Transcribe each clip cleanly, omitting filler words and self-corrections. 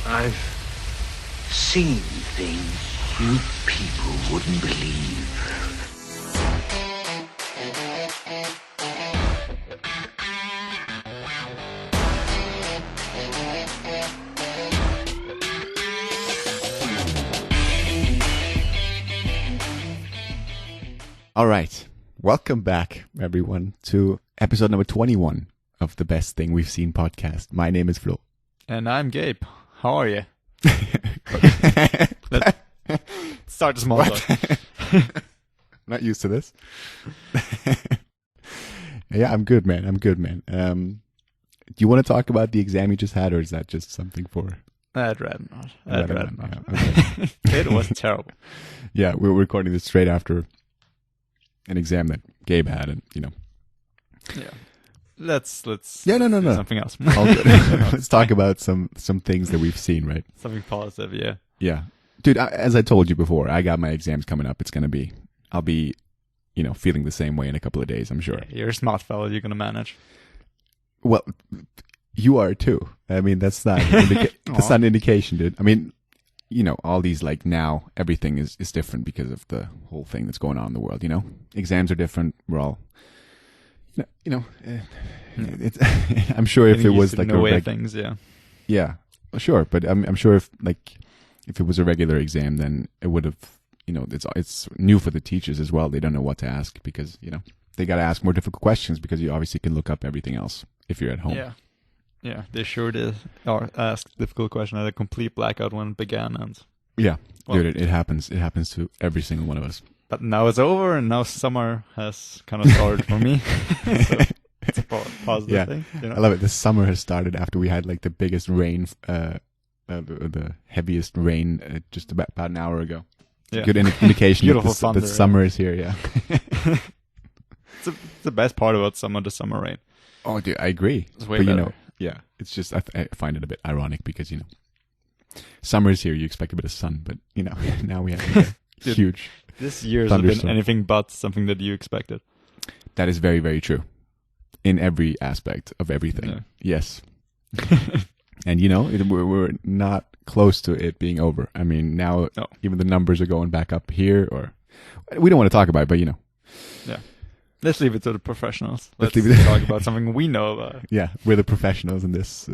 I've seen things you people wouldn't believe. All right. Welcome back, everyone, to episode number 21 of the Best Thing We've Seen podcast. My name is Flo. And I'm Gabe. How are you? Let's start the small talk. Not used to this. Yeah, I'm good, man. Do you want to talk about the exam you just had, or is that just something for... I'd rather not. Yeah, okay. It was terrible. Yeah, we're recording this straight after an exam that Gabe had, and Yeah. Let's no do something else. All good. Let's talk about some things that we've seen, right? Something positive, yeah. Yeah, dude. As I told you before, I got my exams coming up. I'll be feeling the same way in a couple of days, I'm sure. Yeah, you're a smart fellow. You're gonna manage. Well, you are too. I mean, that's not an indication, dude. I mean, all these, like, now everything is different because of the whole thing that's going on in the world. Exams are different. We're all, it's, I'm sure if it was like a way of things, yeah, sure. But I'm sure if it was a regular exam, then it would have, it's new for the teachers as well. They don't know what to ask because, they got to ask more difficult questions because you obviously can look up everything else if you're at home. Yeah, they sure did ask difficult question. I had a complete blackout when it began, and dude, it happens. It happens to every single one of us. But now it's over, and now summer has kind of started for me. So it's a positive thing. I love it. The summer has started after we had like the biggest rain, the heaviest rain just about an hour ago. It's a good indication that summer is here. Yeah, it's the best part about summer, the summer rain. Oh, dude, I agree. It's way better. Yeah, it's just I find it a bit ironic because summer is here. You expect a bit of sun, but now we have huge. This year has been anything but something that you expected. That is very, very true. In every aspect of everything. Yeah. Yes. And we're not close to it being over. I mean, now even the numbers are going back up here, or we don't want to talk about it, but Yeah. Let's leave it to the professionals. Let's talk about something we know about. Yeah, we're the professionals in this,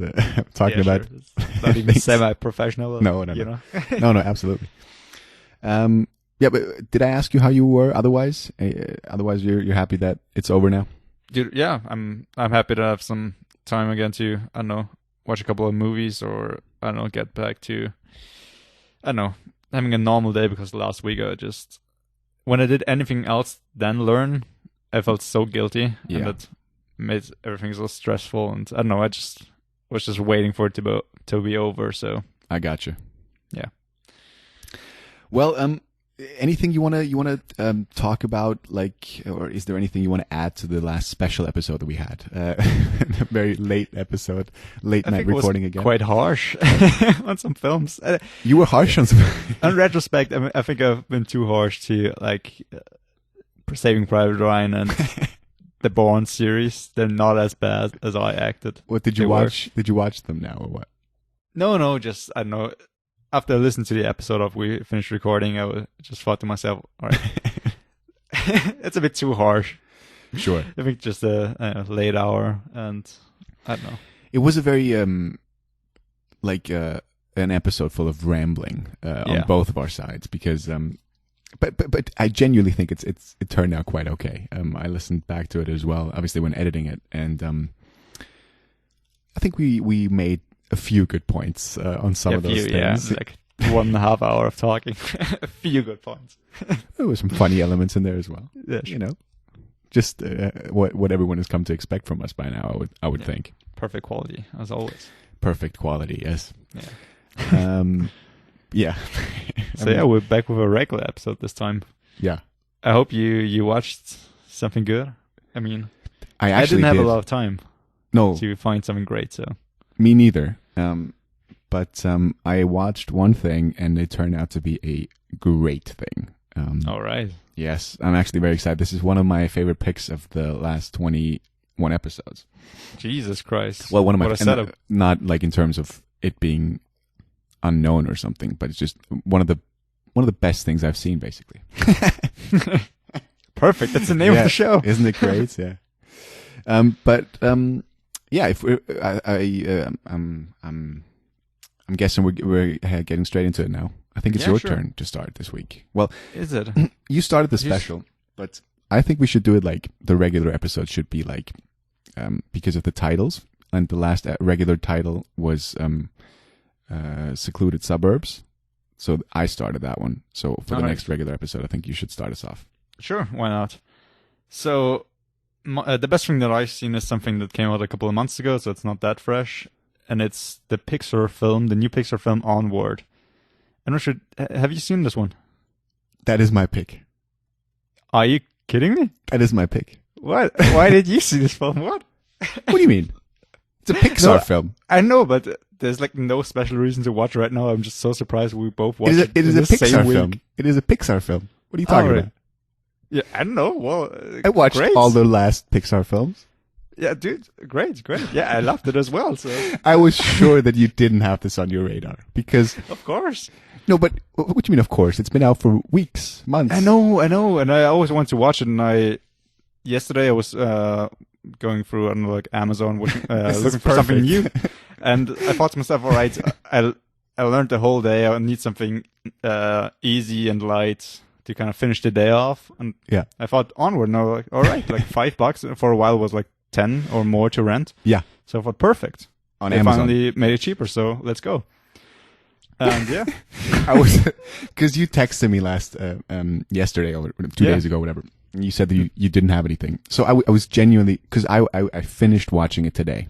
talking about... It's not even semi-professional. No. No, absolutely. Yeah, but did I ask you how you were otherwise? Otherwise, you're happy that it's over now? Dude, yeah, I'm happy to have some time again to, I don't know, watch a couple of movies, or, I don't know, get back to, I don't know, having a normal day, because last week when I did anything else than learn, I felt so guilty, and that made everything so stressful, and I don't know, I was just waiting for it to be over, so. I got you. Yeah. Well, anything you wanna talk about, like, or is there anything you want to add to the last special episode that we had? A very late episode, late night recording again. Quite harsh on some films. You were harsh on some. In retrospect, I think I've been too harsh to Saving Private Ryan and the Bourne series. They're not as bad as I acted. What did you watch? Did you watch them now or what? No, just, I don't know. After I listened to the episode of we finished recording, I just thought to myself, all right, it's a bit too harsh. Sure. I think just a late hour, and I don't know. It was a very, an episode full of rambling on both of our sides because, but I genuinely think it turned out quite okay. I listened back to it as well, obviously when editing it, and I think we made a few good points on some of those things. Yeah, like 1.5 hour of talking. A few good points. There were some funny elements in there as well. Yeah, sure. Just what everyone has come to expect from us by now, I would think. Perfect quality, as always. Perfect quality, yes. Yeah. Yeah. So we're back with a regular episode this time. Yeah. I hope you watched something good. I mean, I didn't have a lot of time. No. To find something great, so. Me neither. But I watched one thing, and it turned out to be a great thing. All right. Yes, I'm actually very excited. This is one of my favorite picks of the last 21 episodes. Jesus Christ. Well, one of my setup. Not like in terms of it being unknown or something, but it's just one of the best things I've seen, basically. Perfect. That's the name of the show. Isn't it great? Yeah. Yeah. If I'm guessing we're getting straight into it now. I think it's your turn to start this week. Well, is it? You started the special, but I think we should do it like the regular episode should be like, because of the titles. And the last regular title was Secluded Suburbs. So I started that one. So for the next regular episode, I think you should start us off. Sure, why not? So the best thing that I've seen is something that came out a couple of months ago, so it's not that fresh. And it's the Pixar film, the new Pixar film, Onward. I'm not sure, have you seen this one? That is my pick. Are you kidding me? That is my pick. What? Why did you see this film? What? What do you mean? It's a Pixar film. I know, but there's like no special reason to watch right now. I'm just so surprised we both watched it. It is a Pixar film. It is a Pixar film. What are you talking about? Yeah, I don't know. Well, I watched all the last Pixar films. Yeah, dude, great. Yeah, I loved it as well. So I was sure that you didn't have this on your radar because, of course. No, but what do you mean? Of course, it's been out for weeks, months. I know, and I always want to watch it. And yesterday I was going through like Amazon, looking for something new, and I thought to myself, all right, I learned the whole day. I need something easy and light to kind of finish the day off. And yeah, I thought Onward. No, like all right, like $5 for a while was like 10 or more to rent. Yeah, so I thought perfect. On they Amazon. Finally made it cheaper, so let's go. And yeah, I was because you texted me yesterday or 2 days ago, whatever. And you said that you didn't have anything. So I was genuinely because I finished watching it today.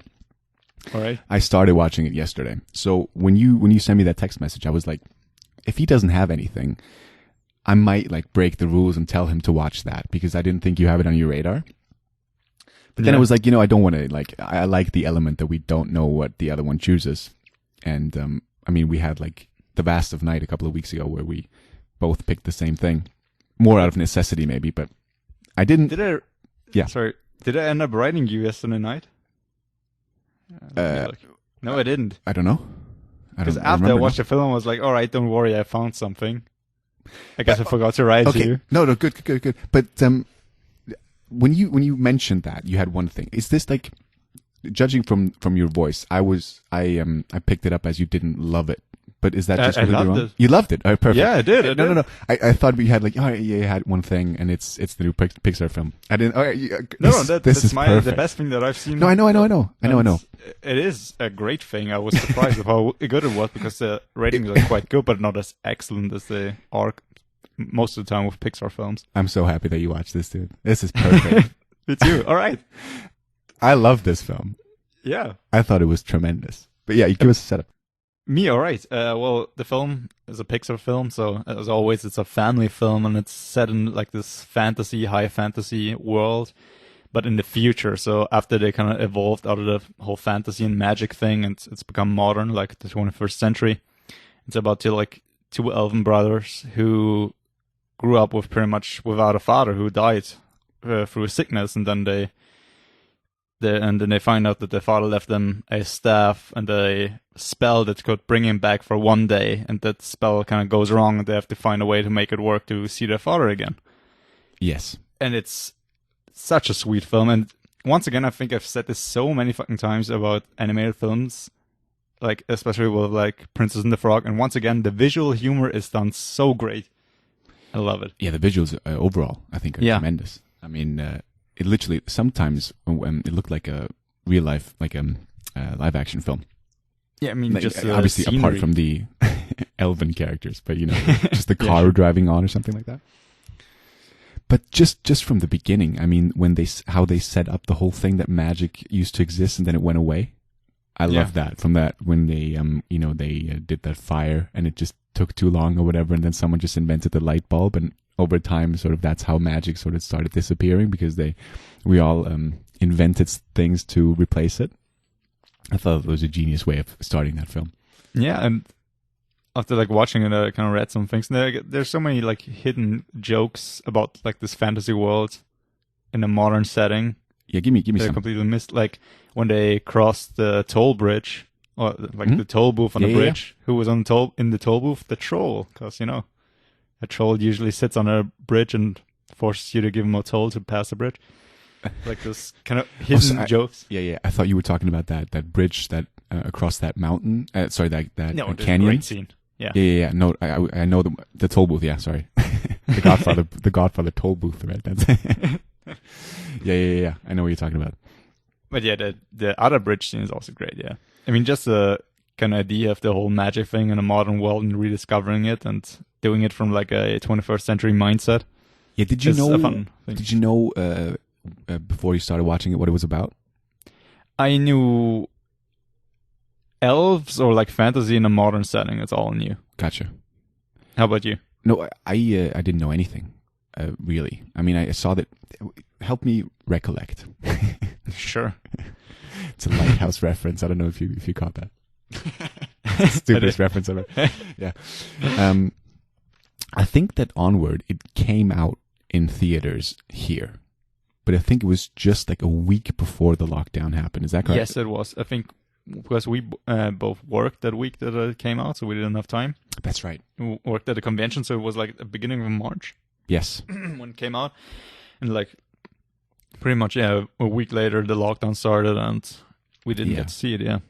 All right. I started watching it yesterday. So when you sent me that text message, I was like, if he doesn't have anything, I might like break the rules and tell him to watch that because I didn't think you have it on your radar. But then I was like, I don't want to I like the element that we don't know what the other one chooses. And I mean, we had like The Vast of Night a couple of weeks ago where we both picked the same thing. More out of necessity maybe, but I didn't. Sorry. Did I end up writing you yesterday night? No, I didn't. I don't know. Because after I watched the film, I was like, all right, don't worry, I found something. I guess I forgot to write to you. No, good. But when you mentioned that, you had one thing. Is this like, judging from your voice, I picked it up as you didn't love it. But is that just really wrong? It. You loved it. Oh, perfect. Yeah, I did. No. I thought we had like, you had one thing, and it's the new Pixar film. I didn't. This is the best thing that I've seen. No, I know. It is a great thing. I was surprised of how good it was because the ratings are quite good, but not as excellent as they are most of the time with Pixar films. I'm so happy that you watched this, dude. This is perfect. Me too. All right. I love this film. Yeah. I thought it was tremendous. But yeah, you give us a setup. Me, all right. Well, the film is a Pixar film, so as always, it's a family film, and it's set in like this high fantasy world, but in the future. So after they kind of evolved out of the whole fantasy and magic thing, and it's become modern, like the 21st century. It's about two elven brothers who grew up with pretty much without a father, who died through a sickness, and then they find out that their father left them a staff and a spell that could bring him back for one day, and that spell kind of goes wrong, and they have to find a way to make it work to see their father again. Yes. And it's such a sweet film, and once again, I think I've said this so many fucking times about animated films, like especially with like Princess and the Frog, and once again, the visual humor is done so great. I love it. Yeah, the visuals overall, I think, are tremendous. I mean, it literally sometimes it looked like a real life, like a live action film. Yeah, I mean, like, just obviously scenery. Apart from the elven characters, but just the car driving on or something like that. But just from the beginning, I mean, how they set up the whole thing that magic used to exist and then it went away. I love that. From that when they they did that fire and it just took too long or whatever, and then someone just invented the light bulb, and over time, sort of that's how magic sort of started disappearing because we all invented things to replace it. I thought it was a genius way of starting that film. Yeah, and after like watching it, I kind of read some things. There's so many like hidden jokes about like this fantasy world in a modern setting. Yeah, give me They're some. Completely missed. Like when they crossed the toll bridge or like the toll booth on the bridge. Who was in the toll booth? The troll, because a troll usually sits on a bridge and forces you to give him a toll to pass the bridge. Like this kind of hidden jokes. Yeah. I thought you were talking about that bridge that across that mountain. Sorry, that canyon. Great scene. Yeah. Yeah. No, I know the toll booth. Yeah, sorry. the Godfather toll booth, right? That's yeah. I know what you're talking about. But yeah, the other bridge scene is also great. Yeah, I mean, just the kind of idea of the whole magic thing in a modern world and rediscovering it and doing it from like a 21st century mindset. Yeah, did you know before you started watching it what it was about? I knew elves or like fantasy in a modern setting. That's all I knew. Gotcha. How about you? No, I didn't know anything, really. I mean, I saw that. Help me recollect. Sure. It's a Lighthouse reference. I don't know if you caught that. Stupidest reference ever. Yeah. I think that Onward, it came out in theaters here, but I think it was just like a week before the lockdown happened. Is that correct? Yes, it was. I think because we both worked that week that it came out, so we didn't have time. That's right. We worked at a convention, so it was like the beginning of March. Yes. When it came out. And like pretty much, a week later the lockdown started and we didn't get to see it,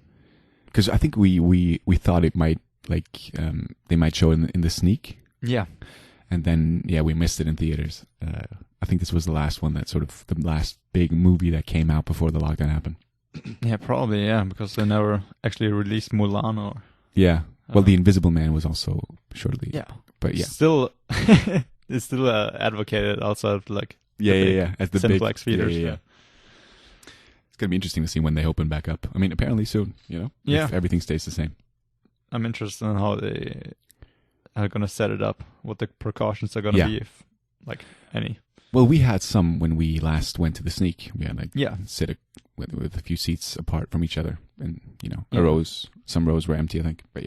Because I think we thought it might, like, they might show it in the sneak. Yeah. And then, we missed it in theaters. I think this was the last one that sort of, the last big movie that came out before the lockdown happened. Yeah, probably, because they never actually released Mulan or... Yeah. Well, The Invisible Man was also shortly. Yeah. But Still, it's still advocated outside of like... As the Cineplex theaters. Yeah. It's going to be interesting to see when they open back up. I mean, apparently soon, if everything stays the same. I'm interested in how they are going to set it up, what the precautions are going to be, if like any. Well, we had some when we last went to the sneak. We had sit with a few seats apart from each other, and some rows were empty, I think. But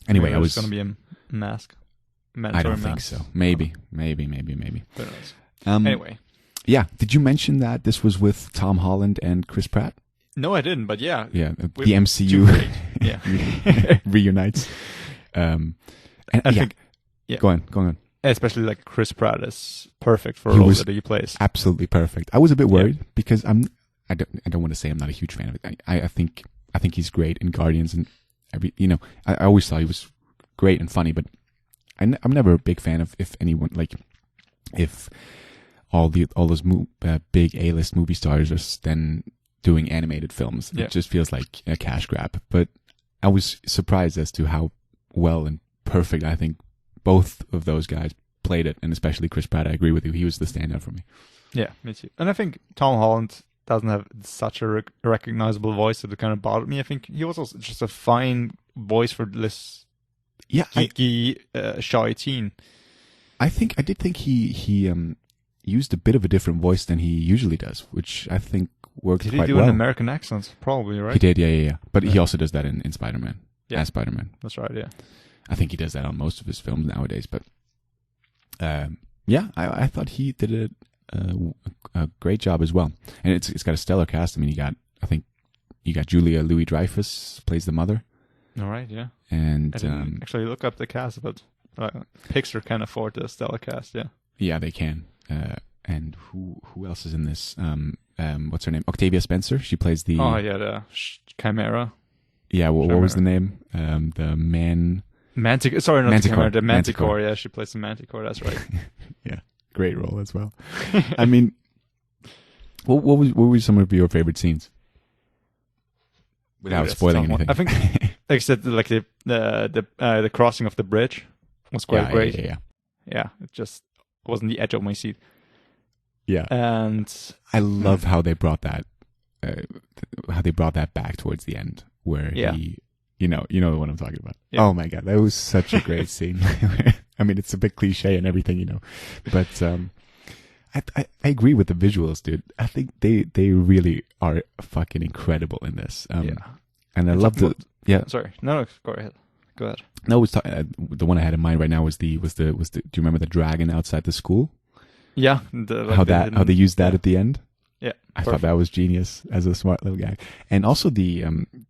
anyway, I was going to be a mask. I don't think so. Maybe. Anyway. Yeah. Did you mention that this was with Tom Holland and Chris Pratt? No, I didn't, but yeah. Yeah, the MCU reunites. And I think... Yeah. Go on. Especially like Chris Pratt is perfect for a role that he plays. Absolutely perfect. I was a bit worried because I don't want to say I'm not a huge fan of it. I think he's great in Guardians and I always thought he was great and funny, but I'm never a big fan of if all those big A-list movie stars are then doing animated films. It just feels like a cash grab. But I was surprised as to how well and perfect I think both of those guys played it, and especially Chris Pratt. I agree with you. He was the standout for me. Yeah, me too. And I think Tom Holland doesn't have such a recognizable voice that it kind of bothered me. I think he was also just a fine voice for this geeky, shy teen. I did think he used a bit of a different voice than he usually does, which I think worked quite well. Did he do an American accent? Probably, right? He did, yeah. But he also does that in Spider-Man. Yeah. As Spider-Man. That's right, yeah. I think he does that on most of his films nowadays, but I thought he did a great job as well. And it's got a stellar cast. I mean, you got Julia Louis-Dreyfus plays the mother. All right, yeah. And I didn't actually look up the cast, but Pixar can afford the stellar cast, yeah. Yeah, they can. And who else is in this? What's her name? Octavia Spencer. She plays the... Oh, yeah, the Chimera. Yeah, what was the name? The man... Manticore. Sorry, not Manticore. The Manticore. Yeah, she plays the Manticore. That's right. Yeah, great role as well. I mean, what were some of your favorite scenes? Without spoiling anything. I think, except like the crossing of the bridge was quite great. Yeah, it just was on the edge of my seat. Yeah, and I love how they brought that, back towards the end, where he. You know what I'm talking about. Yeah. Oh my God, that was such a great scene. I mean, it's a bit cliche and everything, but I agree with the visuals, dude. I think they really are fucking incredible in this. And I love the Sorry, no, go ahead. No, the one I had in mind right now was the. Do you remember the dragon outside the school? Yeah, how they used that at the end? Yeah, I thought that was genius as a smart little guy. And also the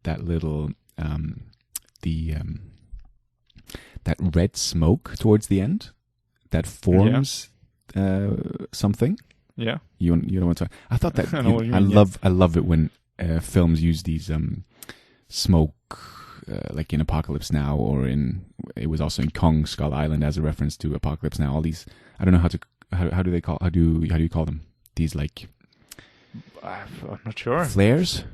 that little that red smoke towards the end that forms something. Yeah, you know what I'm talking. I thought that I know what you mean, I love it when films use these smoke, like in Apocalypse Now, or it was also in Kong Skull Island as a reference to Apocalypse Now. All these, I don't know how do you call them? These like, I'm not sure. Flares.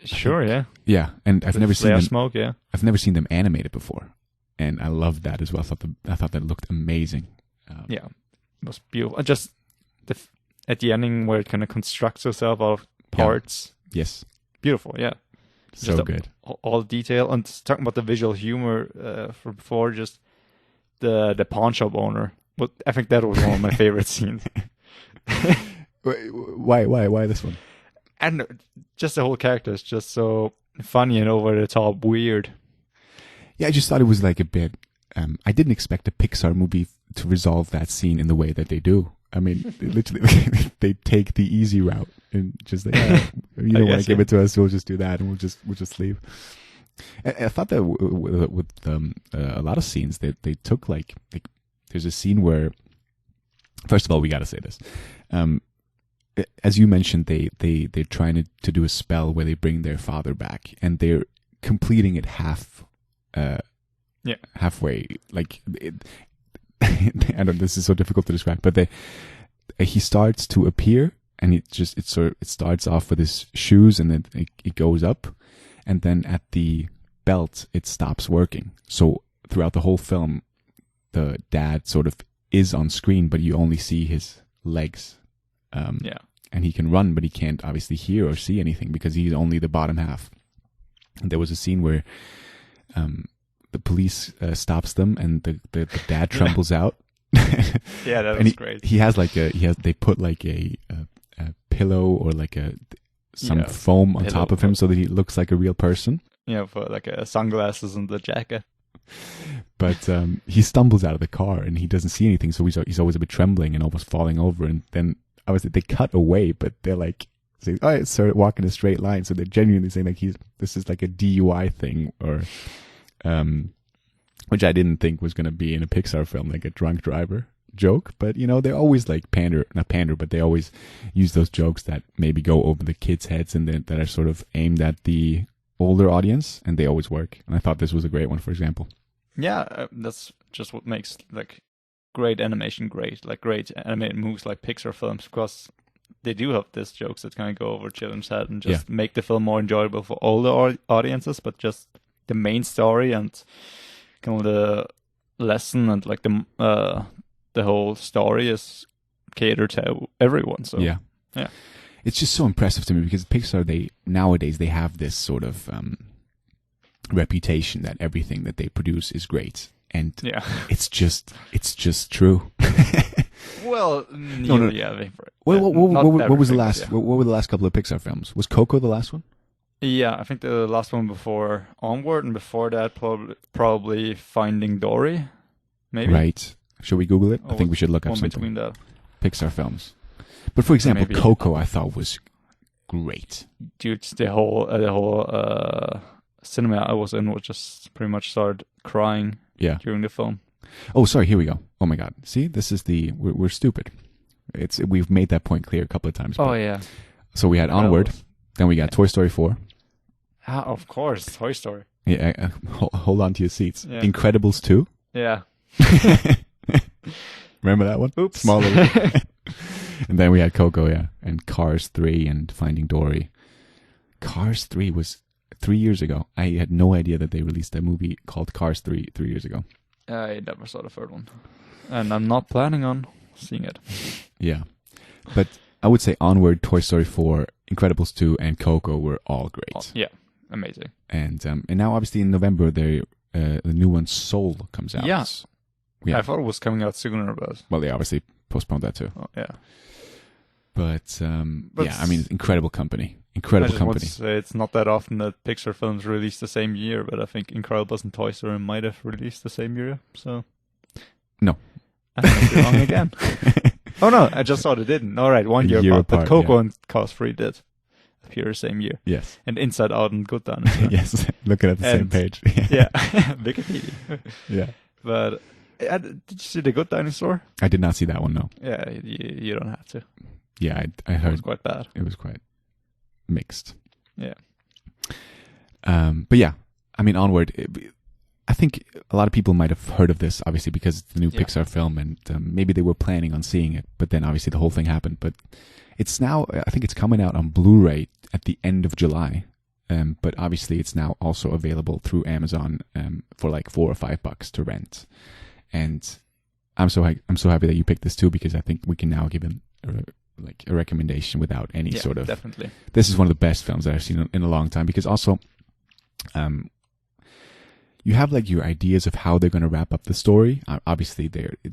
Sure, yeah. Yeah, and I've never seen them. Smoke, yeah. I've never seen them animated before, and I loved that as well. I thought that looked amazing. Yeah, it was beautiful. Just at the ending where it kind of constructs itself out of parts. Yeah. Yes. Beautiful, yeah. So just good. All detail. And talking about the visual humor from before, just the pawn shop owner. But I think that was one of my favorite scenes. Why this one? And just the whole character is just so funny and over the top weird. Yeah, I just thought it was like a bit... I didn't expect a Pixar movie to resolve that scene in the way that they do. I mean, literally, they take the easy route and just like, you don't want to give it to us, we'll just do that, and we'll just leave. I thought that with a lot of scenes that they took like there's a scene where, first of all, we got to say this. As you mentioned, they're trying to do a spell where they bring their father back, and they're completing it halfway. Like I don't. This is so difficult to describe, but he starts to appear, and it starts off with his shoes, and then it goes up, and then at the belt it stops working. So throughout the whole film, the dad sort of is on screen, but you only see his legs. And he can run, but he can't obviously hear or see anything because he's only the bottom half. And there was a scene where the police stops them, and the dad trembles out. Yeah, that was great. They put like a pillow or like some foam on top of him so that he looks like a real person. Yeah, for like sunglasses and the jacket. But he stumbles out of the car and he doesn't see anything, so he's always a bit trembling and almost falling over. And then obviously they cut away, but they're like saying, "All right, sir, walk in a straight line." So they're genuinely saying like this is like a DUI thing, or which I didn't think was going to be in a Pixar film, like a drunk driver joke. But they always like not pander, but they always use those jokes that maybe go over the kids' heads and that are sort of aimed at the older audience, and they always work. And I thought this was a great one, for example. Yeah, that's just what makes like great animation great, like great animated movies like Pixar films, because they do have these jokes that kind of go over children's head and just make the film more enjoyable for older audiences, but just the main story and kind of the lesson and like the whole story is catered to everyone. So yeah. It's just so impressive to me because Pixar, nowadays they have this sort of reputation that everything that they produce is great, and it's just true. Well, yeah. What was the last? Yeah. What were the last couple of Pixar films? Was Coco the last one? Yeah, I think the last one before Onward, and before that probably Finding Dory, maybe. Right. Should we Google it? I think we should look up something. Between the Pixar films. But for example, Coco, I thought was great. Dude, the whole cinema I was in was just pretty much started crying during the film. Oh, sorry. Here we go. Oh my God. See, this is we're stupid. We've made that point clear a couple of times. Oh yeah. So we had Onward, then we got Toy Story 4. Of course, Toy Story. Yeah, hold on to your seats. Yeah. Incredibles 2. Yeah. Remember that one? Oops. Smaller. And then we had Coco, and Cars 3 and Finding Dory. Cars 3 was 3 years ago. I had no idea that they released a movie called Cars 3 years ago. I never saw the third one. And I'm not planning on seeing it. Yeah. But I would say Onward, Toy Story 4, Incredibles 2, and Coco were all great. Yeah, amazing. And now obviously in November, the new one, Soul, comes out. Yeah. I thought it was coming out sooner, but... Well, they obviously postponed that too. Oh, yeah. But yeah, I mean, incredible company. Incredible company. Want to say it's not that often that Pixar films release the same year, but I think Incredibles and Toy Story might have released the same year, so... No. I might be wrong again. Oh no, I just saw they didn't. All right, 1 year apart. But Coco and Cars 3 did appear the same year. Yes. And Inside Out and Good Dinosaur. Yes, looking at the same page. Yeah, Wikipedia. Yeah. But did you see The Good Dinosaur? I did not see that one, no. Yeah, you don't have to. Yeah, I heard. It was quite bad. It was quite mixed. Yeah. But yeah, I mean, Onward, I think a lot of people might have heard of this, obviously, because it's the new Pixar film, and maybe they were planning on seeing it, but then obviously the whole thing happened. But it's now, I think it's coming out on Blu-ray at the end of July, but obviously it's now also available through Amazon for like $4 or $5 to rent. And I'm so happy that you picked this too, because I think we can now give it a recommendation without any sort of... definitely. This is one of the best films that I've seen in a long time, because also... you have like your ideas of how they're going to wrap up the story. Obviously,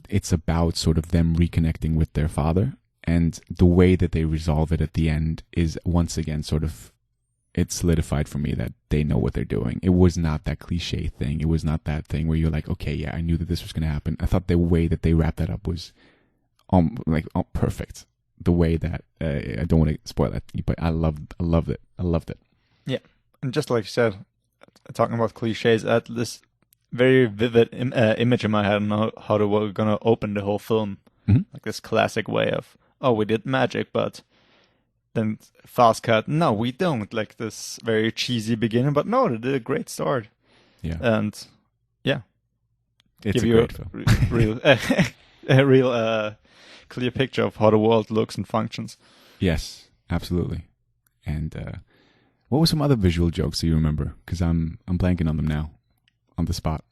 it's about sort of them reconnecting with their father, and the way that they resolve it at the end is once again sort of, it's solidified for me that they know what they're doing. It was not that cliche thing. It was not that thing where you're like, okay, yeah, I knew that this was going to happen. I thought the way that they wrapped that up was perfect. The way that I don't want to spoil that, but I loved it. Yeah, and just like you said, talking about cliches, I had this very vivid image in my head on how they were going to open the whole film. Mm-hmm. Like this classic way of, oh, we did magic, but then fast cut, no, we don't. Like this very cheesy beginning, but no, they did a great start. Yeah. And yeah. It's a great film. A real clear picture of how the world looks and functions. Yes, absolutely. And what were some other visual jokes that you remember? Because I'm blanking on them now, on the spot.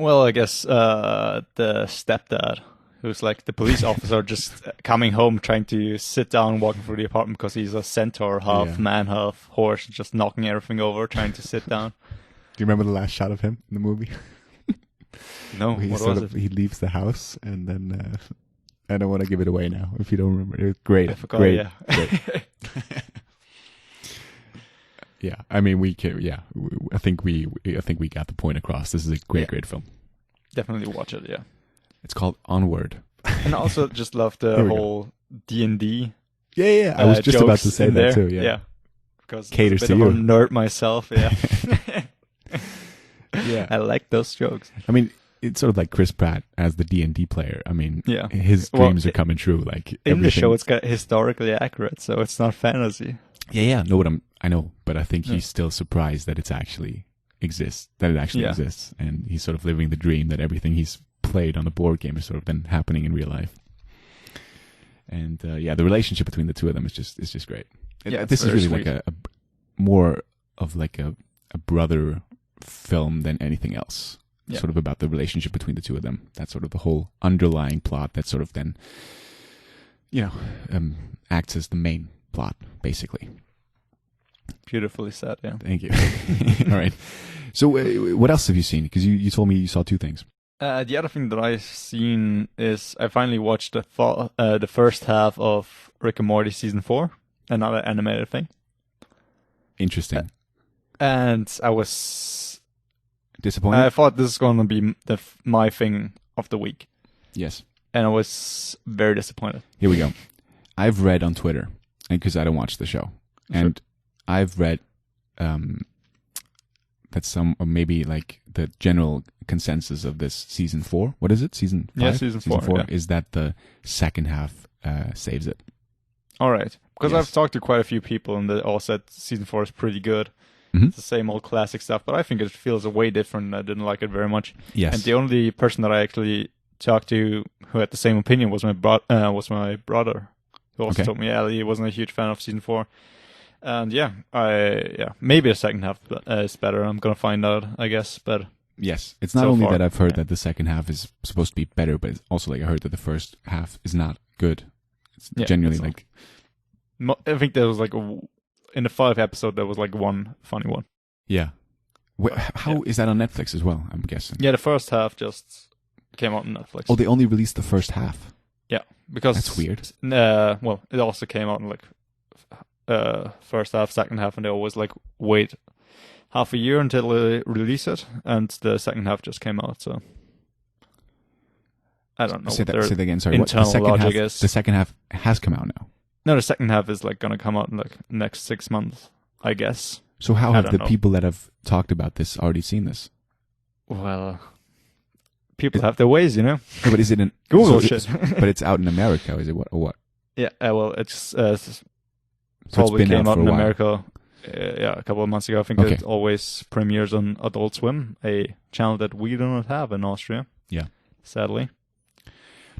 Well, I guess the stepdad, who's like the police officer, just coming home, trying to sit down, walking through the apartment because he's a centaur, half man, half horse, just knocking everything over, trying to sit down. Do you remember the last shot of him in the movie? No, what was it? He leaves the house, and then I don't want to give it away now if you don't remember. It was great. I forgot, great. yeah. Great. Yeah, I mean, we can. Yeah, I think we got the point across. This is a great film. Definitely watch it. Yeah, it's called Onward. And I also just love the whole D&D. Yeah. I was just about to say that too. Yeah, because caters I'm a bit of a nerd myself. Yeah, yeah. I like those jokes. I mean, it's sort of like Chris Pratt as the D&D player. I mean, yeah, his dreams are coming true. Like in the show, it's got historically accurate, so it's not fantasy. Yeah. No, I know, but I think he's still surprised that it actually exists, and he's sort of living the dream that everything he's played on the board game has sort of been happening in real life. And the relationship between the two of them is just great. Yeah, this is really sweet. like a more of like a brother film than anything else. Yeah. Sort of about the relationship between the two of them. That's sort of the whole underlying plot that sort of then, acts as the main plot, basically. Beautifully said, yeah. Thank you. All right. So what else have you seen? Because you told me you saw two things. The other thing that I've seen is I finally watched the first half of Rick and Morty season 4, another animated thing. Interesting. And I was disappointed. I thought this was going to be my thing of the week. Yes. And I was very disappointed. Here we go. I've read on Twitter, and because I don't watch the show, and I've read that some, or maybe like the general consensus of this season 4. What is it? Season 5? Yeah, season 4. Is that the second half saves it. All right. Because I've talked to quite a few people and they all said season 4 is pretty good. Mm-hmm. It's the same old classic stuff, but I think it feels way different. I didn't like it very much. Yes. And the only person that I actually talked to who had the same opinion was my brother. Who also told me, he wasn't a huge fan of season 4. And maybe the second half is better. I'm gonna find out, I guess. But yes, it's not only that I've heard that the second half is supposed to be better, but it's also like I heard that the first half is not good. It's genuinely like. I think there was like in the 5 episode there was like one funny one. Yeah. How is that on Netflix as well? I'm guessing. Yeah, the first half just came out on Netflix. Oh, they only released the first half. Yeah, because that's weird. It also came out in like. First half, second half, and they always like wait half a year until they release it, and the second half just came out. So I don't know. Say what that again. Sorry. internal logic is. The second half has come out now. No, the second half is like going to come out in like next 6 months, I guess. So how have the people that have talked about this already seen this? Well, people have their ways, you know. No, but is it in Google shit? But it's out in America, is it? What? Yeah. Well, it's So probably it's been came out out for in a while. America. A couple of months ago. I think Okay. it always premieres on Adult Swim, a channel that we do not have in Austria. Yeah. Sadly.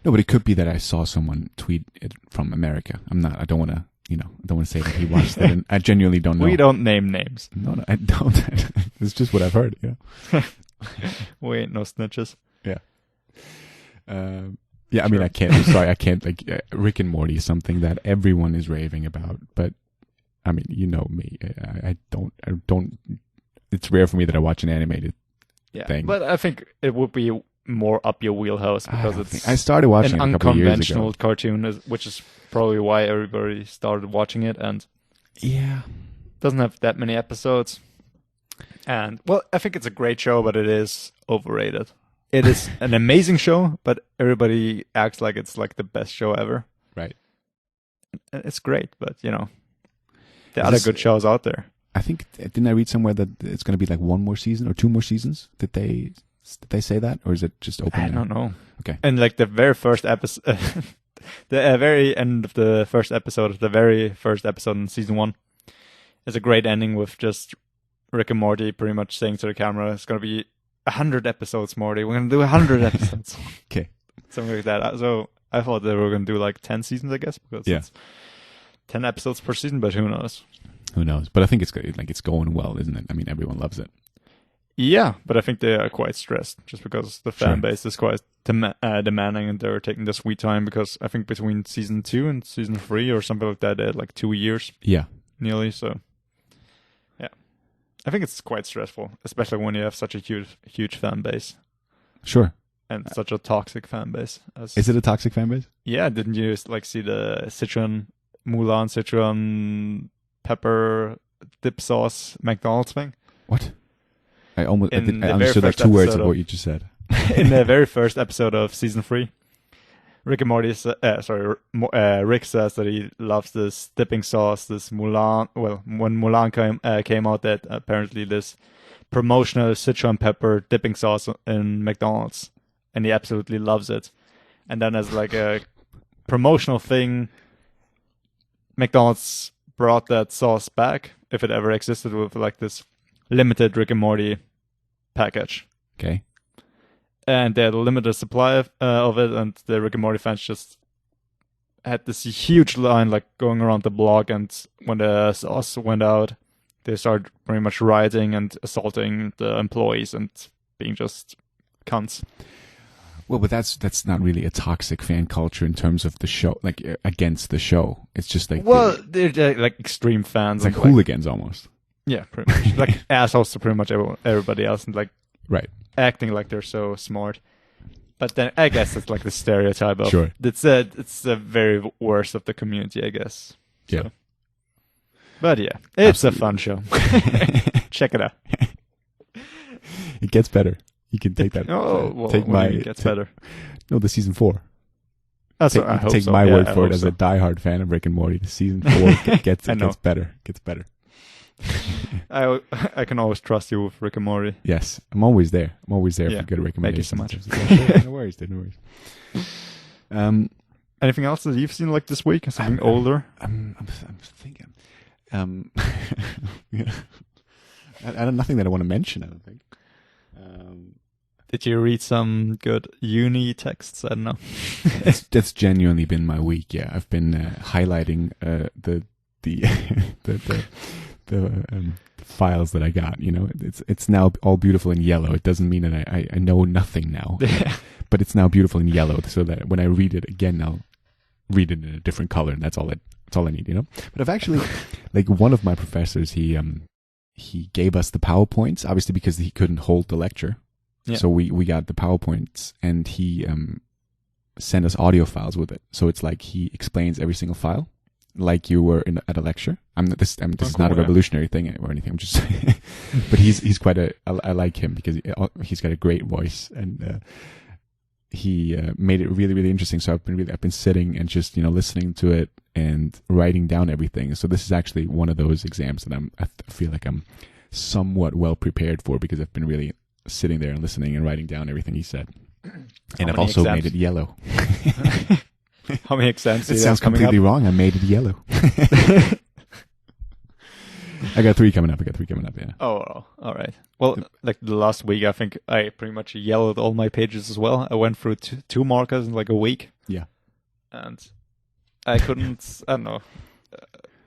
No, but it could be that I saw someone tweet it from America. I don't want to, I don't want to say that he watched it. And I genuinely don't know. We don't name names. No, I don't. It's just what I've heard. Yeah. We ain't no snitches. Yeah. Yeah. I mean, I can't. I'm sorry. I can't. Like Rick and Morty is something that everyone is raving about, but I mean, you know me. I don't. It's rare for me that I watch an animated thing. But I think it would be more up your wheelhouse because I started watching an it a couple of years unconventional ago. cartoon, which is probably why everybody started watching it, and Yeah. doesn't have that many episodes. And well, I think it's a great show, but it is overrated. It is an amazing show, but everybody acts like it's like the best show ever. Right. And it's great, but there Is are other this- good shows out there. I think didn't I read somewhere that it's going to be like one more season or two more seasons? Did they say that, or is it just open? I now? don't know. Okay. And like the very first episode, the very end of the first episode of the very first episode in season 1 is a great ending with just Rick and Morty pretty much saying to the camera, "It's going to be 100 episodes, Morty. We're going to do 100 episodes." Okay. Something like that. So I thought they were going to do like 10 seasons, I guess, because it's 10 episodes per season, but who knows? Who knows? But I think it's going well, isn't it? I mean, everyone loves it. Yeah, but I think they are quite stressed just because the fan Sure. base is quite demanding, and they're taking their sweet time because I think between season 2 and season 3 or something like that, they had like 2 years Yeah. nearly. So yeah, I think it's quite stressful, especially when you have such a huge fan base Sure. and such a toxic fan base. Is it a toxic fan base? Yeah, didn't you like see the Sichuan pepper dip sauce McDonald's thing? What? I In the very understood like first 2 words episode of of- what you just said. In the very first episode of season 3, Rick and Morty, Rick says that he loves this dipping sauce, this Mulan. Well, when Mulan came out, that apparently this promotional Sichuan pepper dipping sauce in McDonald's, and he absolutely loves it. And then as like a promotional thing, McDonald's brought that sauce back, if it ever existed, with like this limited Rick and Morty package. Okay. And they had a limited supply of it, and the Rick and Morty fans just had this huge line like going around the block, and when the sauce went out, they started pretty much rioting and assaulting the employees and being just cunts. Well, but that's not really a toxic fan culture in terms of the show, like against the show. It's just like They're like extreme fans. it's like and, hooligans almost. Yeah, pretty much. Like assholes to pretty much everybody else, and like Right. acting like they're so smart. But then I guess it's like the stereotype of Sure. it's the very worst of the community, I guess. Yeah. So. But yeah, it's Absolutely. a fun show. Check it out. It gets better. You can take that. Oh, well, take what my. do you mean it gets better. No, the season 4. That's Take, what I hope take so. my Yeah, word I for it hope as so. a diehard fan of Rick and Morty. The season 4 gets I know. better. Gets better. I can always trust you with Rick and Morty. Yes, I'm always there. I'm always there Yeah. for good Thank you so recommendations. much. Yeah, sure. No worries, dude. No worries. Anything else that you've seen like this week? Something older? I'm thinking. Yeah. I have nothing that I want to mention. I don't think. Did you read some good uni texts? I don't know. That's genuinely been my week. Yeah, I've been highlighting the files that I got. You know, it's now all beautiful in yellow. It doesn't mean that I know nothing now, but it's now beautiful in yellow, so that when I read it again, I'll read it in a different color, and that's all I need. You know. But I've actually, like, one of my professors, he gave us the PowerPoints, obviously because he couldn't hold the lecture. Yeah. So we got the PowerPoints, and he sent us audio files with it. So it's like he explains every single file, like you were at a lecture. This is not a revolutionary thing or anything. I'm just, but he's quite I like him because he's got a great voice, and he made it really, really interesting. So I've been sitting and just, listening to it and writing down everything. So this is actually one of those exams that I feel like I'm somewhat well prepared for, because I've been really sitting there and listening and writing down everything he said. And I've also made it yellow. How many exams? It sounds completely wrong. I made it yellow. I got 3 coming up. Yeah. Oh, all right. Well, like the last week, I think I pretty much yellowed all my pages as well. I went through 2 markers in like a week. Yeah. And I couldn't. I don't know.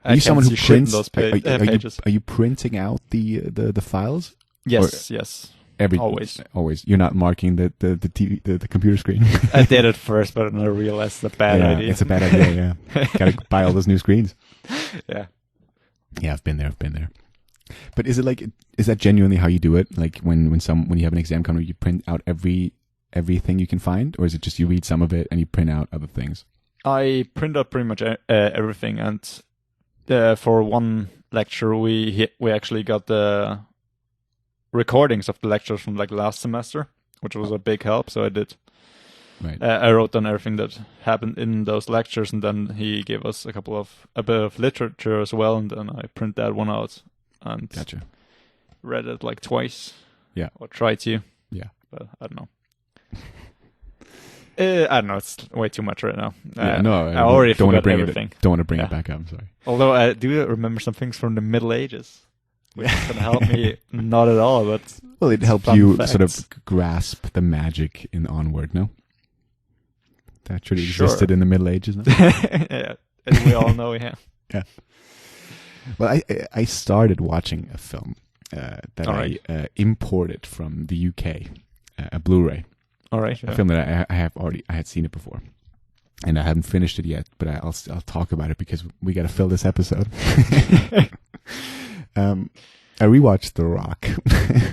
Are you someone who prints those pages? Are you printing out the files? Yes. Yes. Always. You're not marking the TV, the computer screen. I did it first, but then I realized it's a bad idea. It's a bad idea. Yeah. Gotta buy all those new screens. Yeah. Yeah, I've been there. But is that genuinely how you do it? Like when you have an exam coming, you print out everything you can find, or is it just you read some of it and you print out other things? I print out pretty much everything, and for one lecture, we actually got the recordings of the lectures from like last semester, which was a big help. So I did. Right. I wrote down everything that happened in those lectures, and then he gave us a bit of literature as well, and then I print that one out and read it like twice. Yeah. Or tried to. Yeah. But I don't know. I don't know. It's way too much right now. Yeah, no, I already forgot everything. Don't want to bring it back up. I'm sorry. Although I do remember some things from the Middle Ages, which is going to help me. Not at all, but well, it helped you sort of grasp the magic in Onward. No. That should have existed in the Middle Ages, no? Yeah, as we all know, yeah. Yeah. Well, I started watching a film that I imported from the UK, a Blu-ray. All right. Yeah. A film that I had seen it before, and I haven't finished it yet, but I'll talk about it because we got to fill this episode. I rewatched The Rock,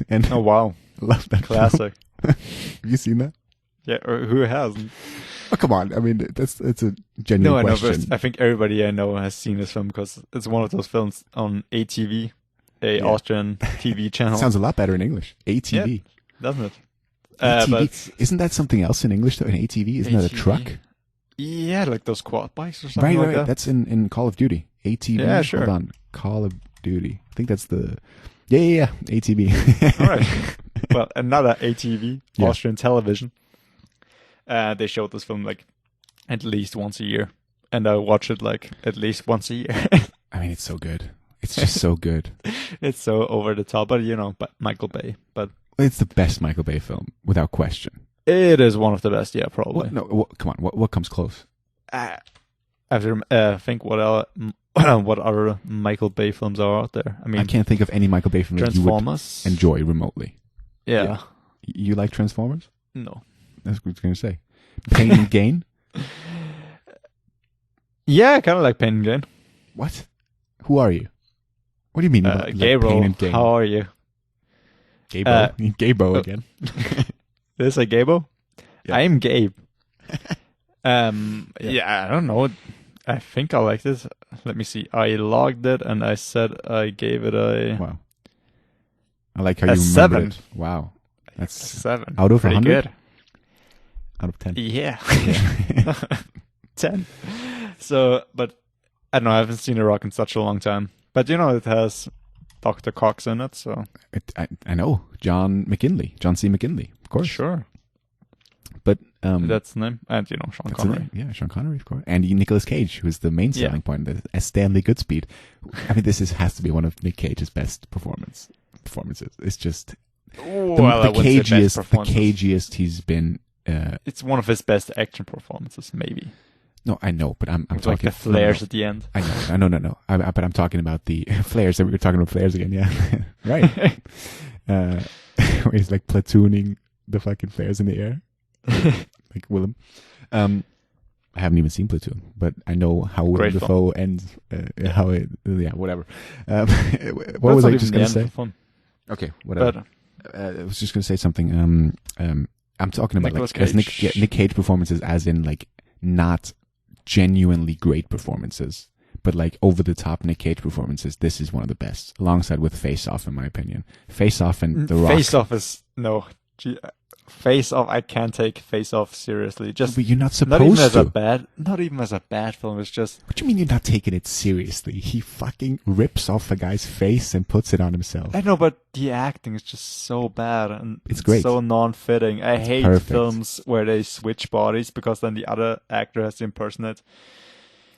and oh wow, love that classic. Have you seen that? Yeah, or who hasn't? Oh, come on. I mean, it's a genuine question. No, I know, but I think everybody I know has seen this film because it's one of those films on ATV, Austrian TV channel. Sounds a lot better in English. ATV. Yeah, doesn't it? ATV. But isn't that something else in English, though? An ATV? Isn't that a truck? Yeah, like those quad bikes or something right. that. That's in Call of Duty. ATV. Yeah, sure. Hold on. Call of Duty. I think that's the... Yeah. ATV. All right. Well, another ATV, Austrian television. They showed this film like at least once a year, and I watch it like at least once a year. I mean, it's so good. It's just so good. It's so over the top, but Michael Bay. But it's the best Michael Bay film, without question. It is one of the best, yeah, probably. Come on. What comes close? After think what other Michael Bay films are out there. I mean, I can't think of any Michael Bay film that you would enjoy remotely. Yeah. You like Transformers? No. That's what I was going to say. Pain and Gain? Yeah, I kind of like Pain and Gain. What? Who are you? What do you mean? Gabriel, Pain and Gain? How are you? Gabo. Gabo again. Is it Gabo? Yeah. I'm Gabe. Yeah, I don't know. I think I like this. Let me see. I logged it and I said I gave it a... Wow. I like how you remember 7. it. Wow. That's 7. Out of 100? Good. Out of 10. Yeah. 10. So, but I don't know. I haven't seen The Rock in such a long time. But it has Dr. Cox in it, so. I know. John C. McKinley, of course. Sure. But that's the name. And, Sean Connery. Yeah, Sean Connery, of course. And Nicolas Cage, who is the main selling point, as Stanley Goodspeed. I mean, has to be one of Nick Cage's best performances. It's just the cagiest he's been. It's one of his best action performances, maybe. No, I know, but I'm talking like the flares at the end. I know. No. But I'm talking about the flares. We were talking about flares again. Yeah, right. Where he's like platooning the fucking flares in the air, like Willem. I haven't even seen Platoon, but I know how Willem Dafoe ends. How it? Yeah, whatever. What was I just going to say? Okay, whatever. But, I was just going to say something. I'm talking about Nick Cage performances, as in like not genuinely great performances, but like over the top Nick Cage performances. This is one of the best, alongside with Face Off, in my opinion. Face Off and The Rock. Face Off is no. Face Off. I can't take Face Off seriously. Just but you're not not even supposed to. Not even as a bad film. It's just. What do you mean you're not taking it seriously? He fucking rips off a guy's face and puts it on himself. I know, but the acting is just so bad and it's great. So non-fitting. I it's hate perfect. films where they switch bodies because then the other actor has to impersonate.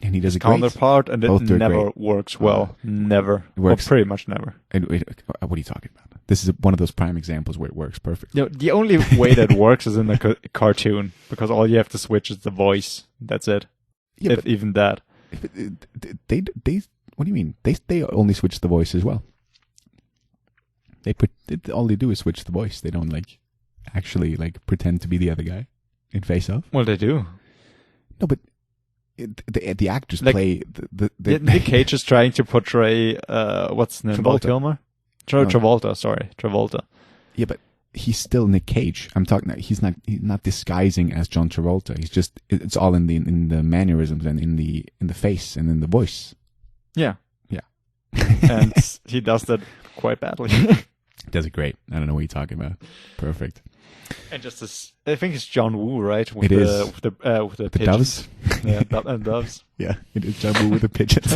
And he does his a great counterpart, and Both it do never great. works well. Never. It works. Well, pretty much never. And wait, what are you talking about? This is one of those prime examples where it works perfectly. You know, the only way that works is in a cartoon, because all you have to switch is the voice. That's it. Yeah, if even that. They what do you mean? They only switch the voice as well. All they do is switch the voice. They don't actually pretend to be the other guy in Face Off. Well, they do. No, but the actors play the Nick Cage is trying to portray what's his name? Val Kilmer? Travolta. Sorry, Travolta. Yeah, but he's still Nick Cage. I'm talking. He's not disguising as John Travolta. He's just. It's all in the mannerisms and in the face and in the voice. Yeah. And he does that quite badly. Does it great. I don't know what you're talking about. Perfect. And just this, I think it's John Woo, right? With the pigeons. doves. Yeah, and doves. Yeah, it is John Woo with the pigeons.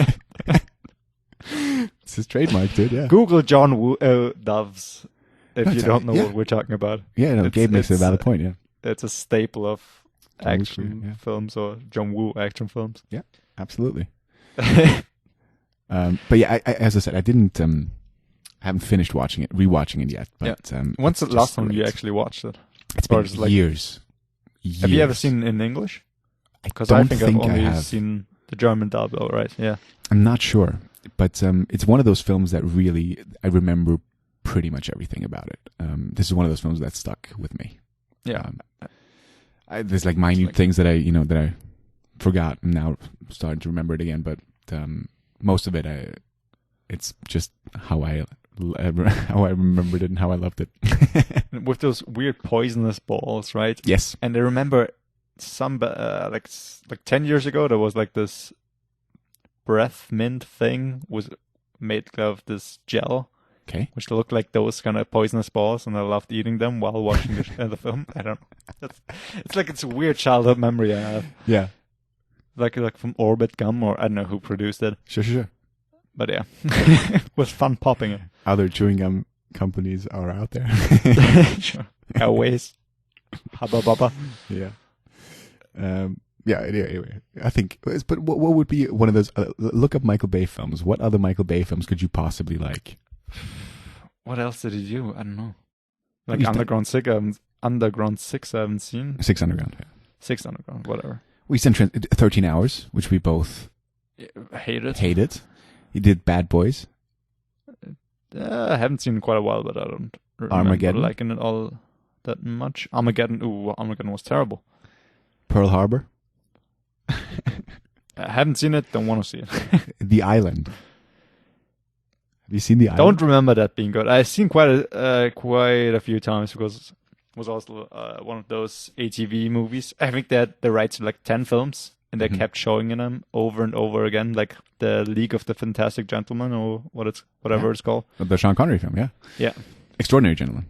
It's his trademark, dude. Yeah. Google John Woo doves if you don't know what we're talking about. Yeah, no, Gabe makes a valid point. Yeah, it's a staple of action films or John Woo action films. Yeah, absolutely. But yeah, I, as I said, I didn't. I haven't finished rewatching it yet. But when's the last time you actually watched it? It's been years. Have you ever seen it in English? Because I think I've only seen the German dub. All right, yeah. I'm not sure, but it's one of those films that really I remember pretty much everything about it. This is one of those films that stuck with me. Yeah. There's minute things that I forgot and now starting to remember it again, but most of it it's just how I remembered it and how I loved it. With those weird poisonous balls, right? Yes. And I remember some like 10 years ago there was this breath mint thing was made of this gel. Okay. Which looked like those kind of poisonous balls, and I loved eating them while watching the film. I don't know. It's a weird childhood memory I have. Yeah. Like from Orbit Gum, or I don't know who produced it. Sure. But yeah, it was fun popping it. Other chewing gum companies are out there. Sure. Airways. Hubba bubba. Yeah. Anyway, I think, but what would be one of those, look up Michael Bay films. What other Michael Bay films could you possibly like? What else did he do? I don't know. Underground 6 I haven't seen. 6 Underground, yeah. 6 Underground, whatever. We sent 13 Hours, which we both hated. He did Bad Boys. I haven't seen in quite a while, but I don't remember Armageddon. liking it all that much. Armageddon was terrible. Pearl Harbor. I haven't seen it, don't want to see it. The Island. Have you seen The Island? Don't remember that being good. I've seen quite a few times because it was also one of those ATV movies. I think they had the rights to 10 films, and they kept showing in them over and over again, like the League of the Fantastic Gentlemen or whatever it's called. The Sean Connery film, yeah. Yeah. Extraordinary Gentleman.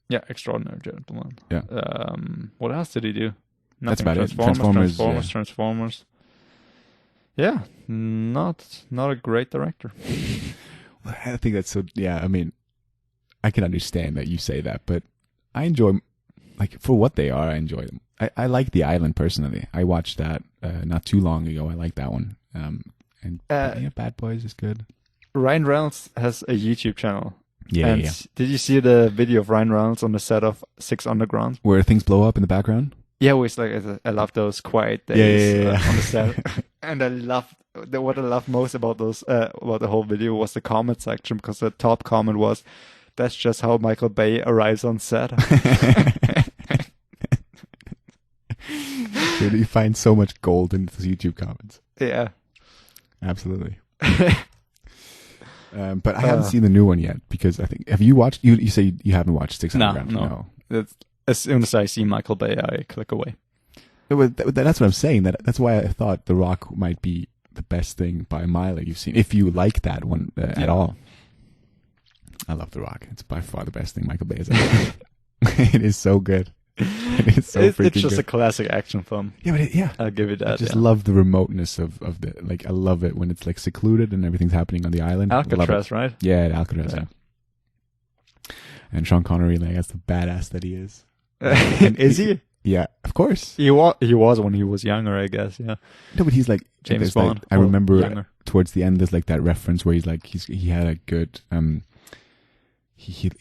Yeah, Extraordinary Gentleman. Yeah. What else did he do? Nothing. That's about it. Transformers. Yeah, not a great director. I think that's so. Yeah, I mean, I can understand that you say that, but I enjoy, for what they are, I enjoy them. I like The Island personally. I watched that not too long ago. I like that one. Bad Boys is good. Ryan Reynolds has a YouTube channel. Yeah. Did you see the video of Ryan Reynolds on the set of 6 Underground? Where things blow up in the background? Yeah, it's I love those quiet days on the set. And what I love most about those about the whole video was the comment section, because the top comment was, "That's just how Michael Bay arrives on set." Dude, you find so much gold in those YouTube comments. Yeah, absolutely. But I haven't seen the new one yet, because I think, have you watched? You say you haven't watched 6 Underground? No. As soon as I see Michael Bay, I click away. That's what I'm saying. That's why I thought The Rock might be the best thing by a mile that you've seen, if you like that one at all. I love The Rock. It's by far the best thing Michael Bay has ever done. It is so good. It's so freaking It's just good. a classic action film. Yeah, but I'll give it that. I just love the remoteness of the, like, I love it when it's like secluded and everything's happening on the island. Alcatraz, right? Yeah, Alcatraz. Yeah. And Sean Connery, like, that's the badass that he is. And is he? Yeah, of course. He was when he was younger, I guess. Yeah. No, but he's like James Bond. Like, I remember younger. Towards the end, there's like that reference where he's like he had a good he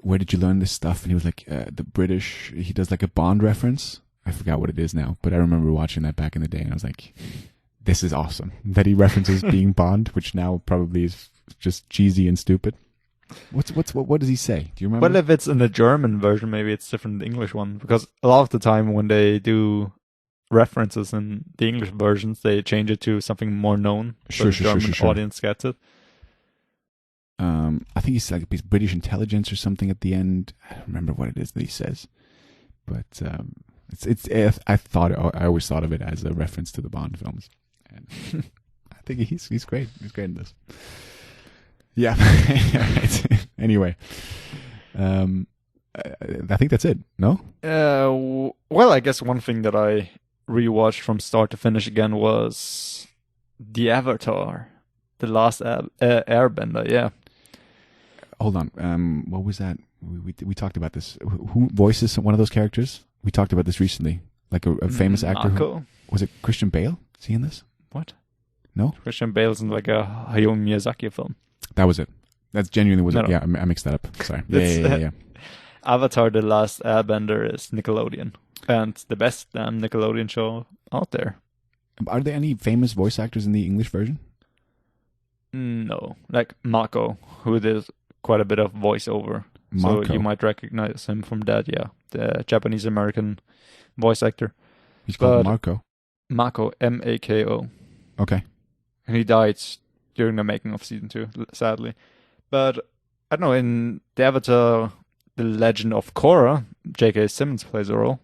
where did you learn this stuff? And he was like the British. He does like a Bond reference. I forgot what it is now, but I remember watching that back in the day, and I was like, this is awesome that he references being Bond, which now probably is just cheesy and stupid. What does he say? Do you remember? Well, if it's in the German version, maybe it's different than the English one, because a lot of the time when they do references in the English versions, they change it to something more known, so the German audience gets it. I think he's like he's British intelligence or something at the end. I don't remember what it is that he says, but I always thought of it as a reference to the Bond films, and I think he's great. He's great in this. Yeah. Anyway, I think that's it. No? Well, I guess one thing that I rewatched from start to finish again was The Avatar, The Last Airbender. Yeah. Hold on. What was that? We talked about this. Who voices one of those characters? We talked about this recently. Like a famous actor. Was it Christian Bale? Is he in this? What? No? Christian Bale's in like a Hayao Miyazaki film. That was it. That's genuinely was No. it. Yeah, I mixed that up. Sorry. Yeah. Avatar: The Last Airbender is Nickelodeon, and the best damn Nickelodeon show out there. Are there any famous voice actors in the English version? No, like Mako, who did quite a bit of voiceover. Mako. So you might recognize him from that. Yeah, the Japanese American voice actor. He's called Marco. Mako, Mako. Okay. And he died during the making of season 2, sadly. But I don't know, in the Avatar, The Legend of Korra, J.K. Simmons plays a role.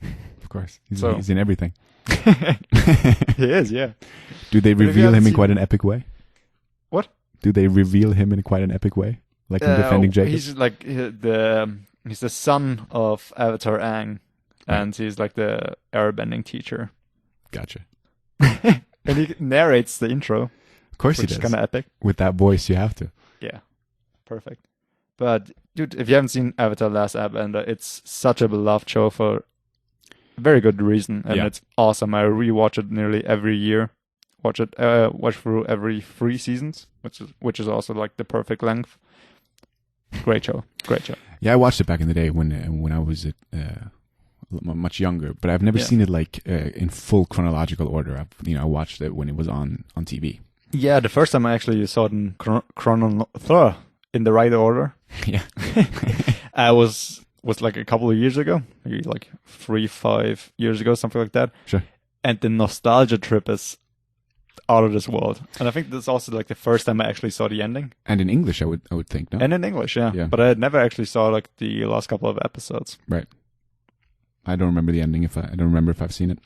Of course. He's in everything. He is, yeah. Do they reveal him in quite an epic way? What? Do they reveal him in quite an epic way? Like in Defending Jacob? He's like he's the son of Avatar Aang, and he's like the airbending teacher. Gotcha. And he narrates the intro. Of course he does. Which is kind of epic. With that voice, you have to. Yeah. Perfect. But, dude, if you haven't seen Avatar: Last Airbender, it's such a beloved show for a very good reason. And it's awesome. I rewatch it nearly every year. Watch through every 3 seasons, which is also like the perfect length. Great show. Yeah, I watched it back in the day when I was much younger, but I've never seen it like in full chronological order. I watched it when it was on TV. Yeah, the first time I actually saw it in in the right order. Yeah, I was like a couple of years ago, maybe like 3-5 years ago, something like that. Sure. And the nostalgia trip is out of this world. And I think that's also like the first time I actually saw the ending. And in English, I would think, no? And in English, yeah. But I had never actually saw like the last couple of episodes. Right. I don't remember the ending. I don't remember if I've seen it.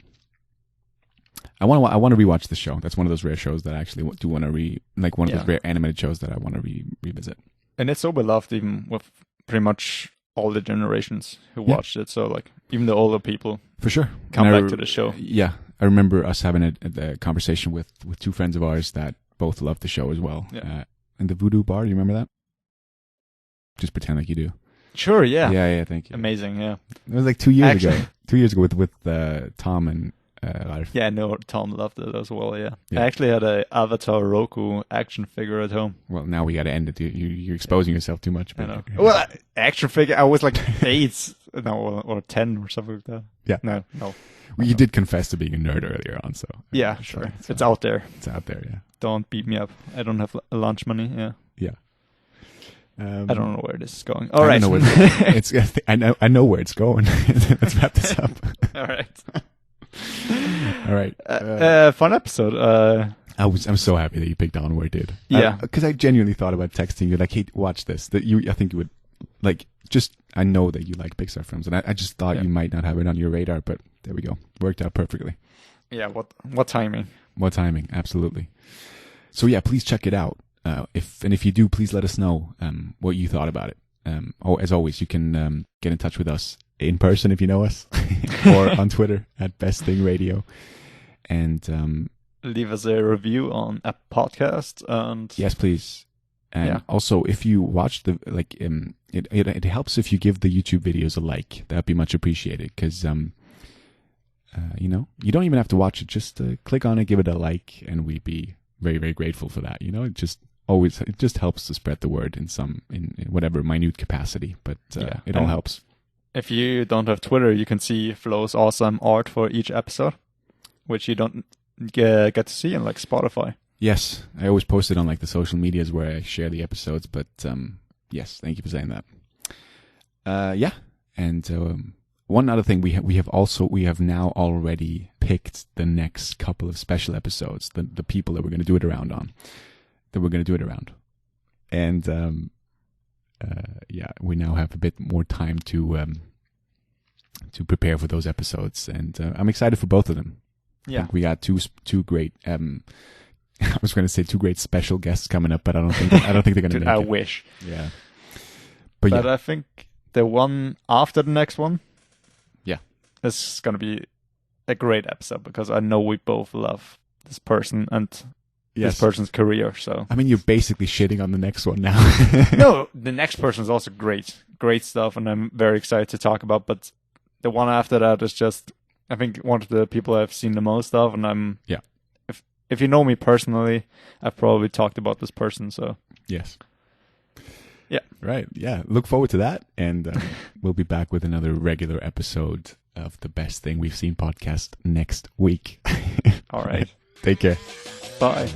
I want to rewatch the show. That's one of those rare shows that I actually do want to one of those rare animated shows that I want to revisit. And it's so beloved even with pretty much all the generations who watched it. So like even the older people, for sure, come back to the show. Yeah, I remember us having a conversation with 2 friends of ours that both loved the show as well. Yeah. In the Voodoo Bar, do you remember that? Just pretend like you do. Sure, yeah. Yeah, thank you. Amazing, yeah. It was like 2 years ago. 2 years ago with Tom and Larf. Yeah, I know Tom loved it as well, yeah. I actually had a Avatar Roku action figure at home. Well, now we got to end it. You're exposing yourself too much. I know. Well, action figure, I was like 8 or 10 or something like that. Yeah. No. Well, you did confess to being a nerd earlier on, so. Yeah, sure. It's out there. It's out there, yeah. Don't beat me up. I don't have lunch money, yeah. Yeah. I don't know where this is going. All right. I know where it's going. Let's wrap this up. All right. All right. Fun episode. I'm so happy that you picked Onward, dude. Yeah. Because I genuinely thought about texting you, like, hey, watch this. I think you would, like, I know that you like Pixar films, and I just thought you might not have it on your radar, but there we go. Worked out perfectly. Yeah, what timing? What timing, absolutely. So yeah, please check it out. If you do, please let us know what you thought about it. As always, you can get in touch with us in person if you know us, or on Twitter at Best Thing Radio. And leave us a review on a podcast. And yes, please. And also, if you watch it helps if you give the YouTube videos a like. That'd be much appreciated, because you don't even have to watch it. Just click on it, give it a like, and we'd be very, very grateful for that. It just helps to spread the word in whatever minute capacity, but it all helps. If you don't have Twitter, you can see Flo's awesome art for each episode, which you don't get to see on Spotify. Yes, I always post it on the social medias where I share the episodes, but yes, thank you for saying that. And one other thing, we have now already picked the next couple of special episodes, the people that we're going to do it around. And we now have a bit more time to prepare for those episodes, and I'm excited for both of them. Yeah, I think we got two great. I was going to say two great special guests coming up, but I don't think they're going to make it. I wish. Yeah, but I think the one after the next one, is going to be a great episode, because I know we both love this person and this person's career. So I mean, you're basically shitting on the next one now. No, the next person is also great stuff, and I'm very excited to talk about. But the one after that is just, I think, one of the people I've seen the most of, and if you know me personally, I've probably talked about this person. So yes, yeah, right, yeah. Look forward to that, and we'll be back with another regular episode of the Best Thing We've Seen podcast next week. All right. Take care. Bye.